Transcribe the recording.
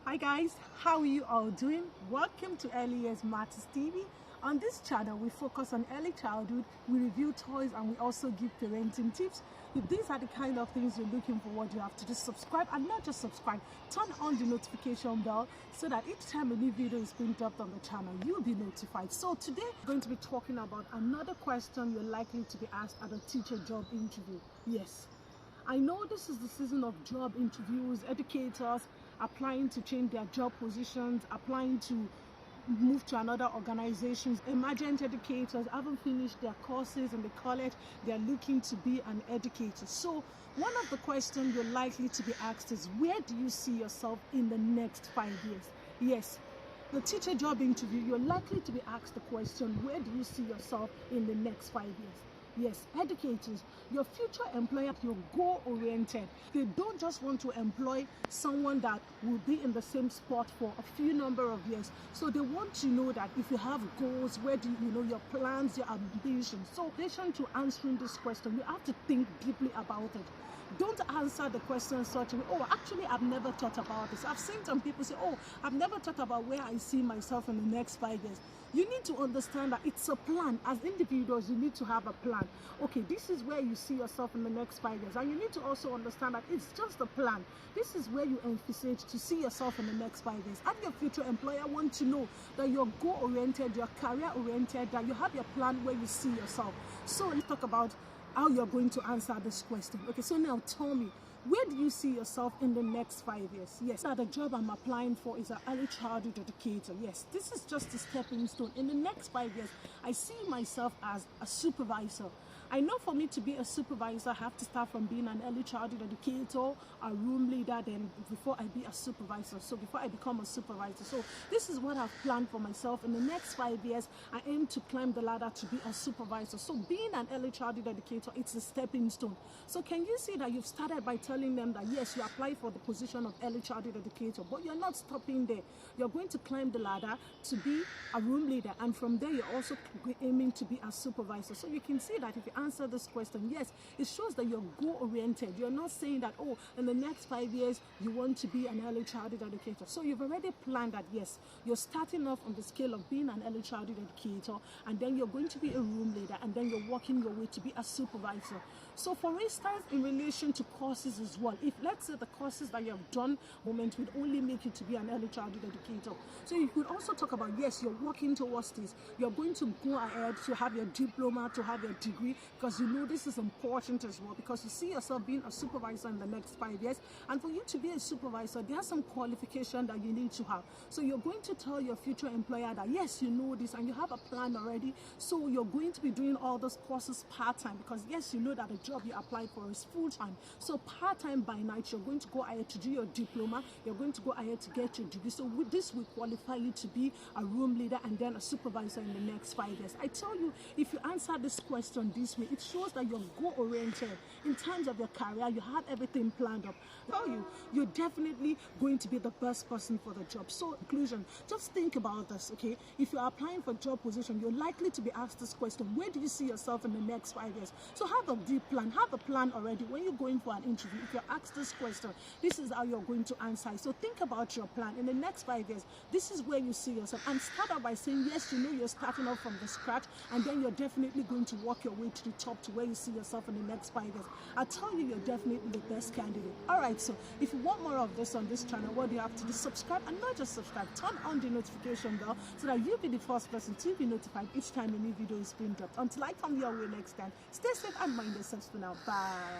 Hi guys, how are you all doing? Welcome to Early Years Matters TV. On this channel, we focus on early childhood, we review toys, and we also give parenting tips. If these are the kind of things you're looking for, what you have to do, subscribe, and not just subscribe, turn on the notification bell so that each time a new video is being dropped on the channel, you'll be notified. So today, we're going to be talking about another question you're likely to be asked at a teacher job interview. Yes, I know this is the season of job interviews, educators applying to change their job positions, applying to move to another organization. Emergent educators haven't finished their courses in the college, they're looking to be an educator. So one of the questions you're likely to be asked is, where do you see yourself in the next 5 years? Yes, the teacher job interview, you're likely to be asked the question, where do you see yourself in the next 5 years? Yes, educators, your future employer, you're goal-oriented. They don't just want to employ someone that will be in the same spot for a few number of years. So they want to know that if you have goals, where do you know your plans, your ambitions. So in addition to answering this question, you have to think deeply about it. Don't answer the question such a way, oh, actually, I've never thought about this. I've seen some people say, oh, I've never thought about where I see myself in the next 5 years. You need to understand that it's a plan. As individuals, you need to have a plan. Okay, this is where you see yourself in the next 5 years. And you need to also understand that it's just a plan. This is where you envisage to see yourself in the next 5 years. And your future employer wants to know that you're goal-oriented, you're career-oriented, that you have your plan where you see yourself. So let's talk about how you're going to answer this question. Okay, so now tell me, where do you see yourself in the next 5 years? Yes, the job I'm applying for is an early childhood educator. Yes, this is just a stepping stone. In the next 5 years, I see myself as a supervisor. I know for me to be a supervisor, I have to start from being an early childhood educator, a room leader, then before I be a supervisor. So before I become a supervisor. So this is what I've planned for myself. In the next 5 years, I aim to climb the ladder to be a supervisor. So being an early childhood educator, it's a stepping stone. So can you see that you've started by telling them that yes, you apply for the position of early childhood educator, but you're not stopping there. You're going to climb the ladder to be a room leader, and from there you're also aiming to be a supervisor. So you can see that if you answer this question, yes, it shows that you're goal-oriented. You're not saying that, oh, in the next 5 years you want to be an early childhood educator. So you've already planned that, yes, you're starting off on the scale of being an early childhood educator, and then you're going to be a room leader, and then you're working your way to be a supervisor. So for instance, in relation to courses as well, if let's say the courses that you have done would only make you to be an early childhood educator. So you could also talk about, yes, you're working towards this. You're going to go ahead to have your diploma, to have your degree, because you know this is important as well, because you see yourself being a supervisor in the next 5 years. And for you to be a supervisor, there are some qualifications that you need to have. So you're going to tell your future employer that, yes, you know this and you have a plan already. So you're going to be doing all those courses part-time, because yes, you know that the job you apply for is full-time. So part-time by night, you're going to go ahead to do your diploma, you're going to go ahead to get your degree. So with this will qualify you to be a room leader and then a supervisor in the next 5 years. I tell you, if you answer this question this way, it shows that you're goal-oriented. In terms of your career, you have everything planned up. I tell you, you're definitely going to be the best person for the job. So conclusion, just think about this, okay? If you're applying for job position, you're likely to be asked this question, where do you see yourself in the next 5 years? So have a deep plan, have a plan already. When you're going for an interview, if you're asked this question, this is how you're going to answer. So think about your plan. In the next 5 years, this is where you see yourself. And start out by saying, yes, you know you're starting off from the scratch, and then you're definitely going to work your way to the top to where you see yourself in the next 5 years. I tell you, you're definitely the best candidate. All right, so if you want more of this on this channel, what do you have to do? Subscribe, and not just subscribe, turn on the notification bell so that you'll be the first person to be notified each time a new video is being dropped. Until I come your way next time, stay safe and mind yourselves for now. Bye.